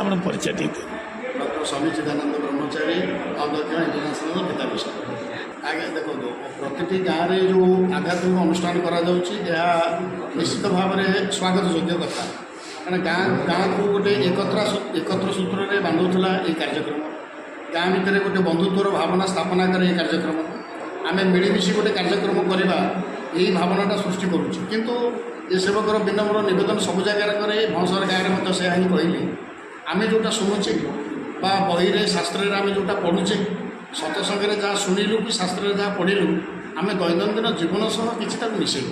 ଆପଣ ପରିଚୟ ଟିକେ डॉक्टर स्वामी चिदानंद ब्रह्मचारी अध्यक्ष इंटरनेशनल गीता मिशन आगे देखो प्रति गाँव में जो आध्यात्मिक अनुष्ठान करा निश्चित भाव में स्वागत योग्य कथा कारण गाँ को गोटे एकत्र सूत्र में बांधुला ये कार्यक्रम गाँ भितर गोटे बंधुत्वर भावना स्थापना करे कार्यक्रम आम मिलमिशी गोटे कार्यक्रम करवा यही भावनाटा सृष्टि करुच्छे किंतु ये सेवकर विनम्र नवेदन सब जगार करे भंसर गाँव में से ही कहली आम जोटा शुणुचे बही शास्त्र आम जोटा पढ़ुचे सतसंगे जहाँ शुणिलु कि शास्त्र जहाँ पढ़िलु आम दैनंदिन जीवन सह कि मिसेलु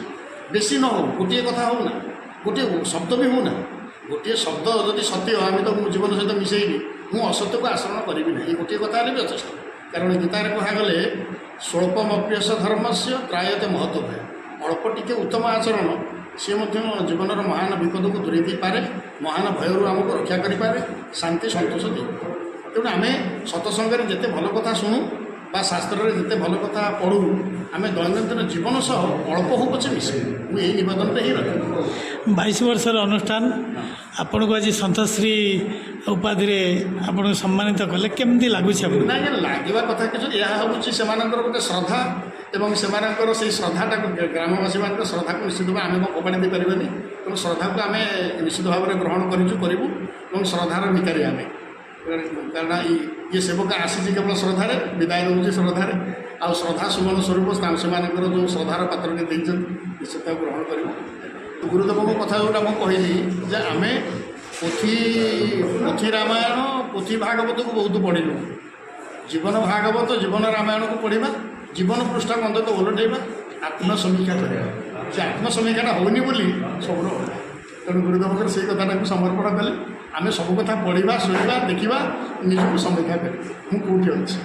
बेसी न हो गोटे कथा हो ना गोटे शब्द भी हो ना गोटे शब्द जदि सत्य आम तो जीवन सहित मिसेबी मुझे असत्य को आचरण करी ना ये गोटे कथा भी यथेष्ट कारण गीतार कहगले स्वल्पमप्यस धर्म से त्रायते महत्व है अल्प टिके उत्तम आचरण सी जीवन महान विपद को दूरे पारे महान भयरू आमको रक्षा करें शांति सतोष दे तेणु आम सतसंगे जिते भल कथा शुणु बा शास्त्र जिते भल कथा पढ़ू आम दैनंदिन जीवन सह अल्प हो पचे मिसे मुझे नवेदन ही रखे 22 वर्षर अनुष्ठान आपन को आज सन्तश्री उपाधि आपन सम्मानित कले केमती लगुच ना लगे कथा कि यह हूँ से गोटे श्रद्धा एवं से श्रद्धाटा ग्रामवासी मान श्रद्धा को निश्चित भाव आम कपाड़ी दे पारे तेणु श्रद्धा को आम निश्चित भाव में ग्रहण करूँ श्रद्धार भिकारी आम कारण ये सेवक आसी केवल श्रद्धार विदाय दूसरी श्रद्धार आ श्रद्धा सुमन स्वरूप से जो श्रद्धार पात्र देखते निश्चित ग्रहण कर गुरुदेव कथा जोटा मुझे कहली जे आम पोथी रामायण पोथी भागवत को बहुत पढ़िलु जीवन भागवत जीवन रामायण को पढ़ा जीवन पृष्ठा अंत तो ओलटेबा आत्मसमीक्षा करा से आत्मसमीक्षाटा होनी बोली सब तेणु गुरुदेव से कथा समर्पण कले आम सब कथा पढ़ा शुणा देखा निजक समीक्षा करें कौटी अच्छी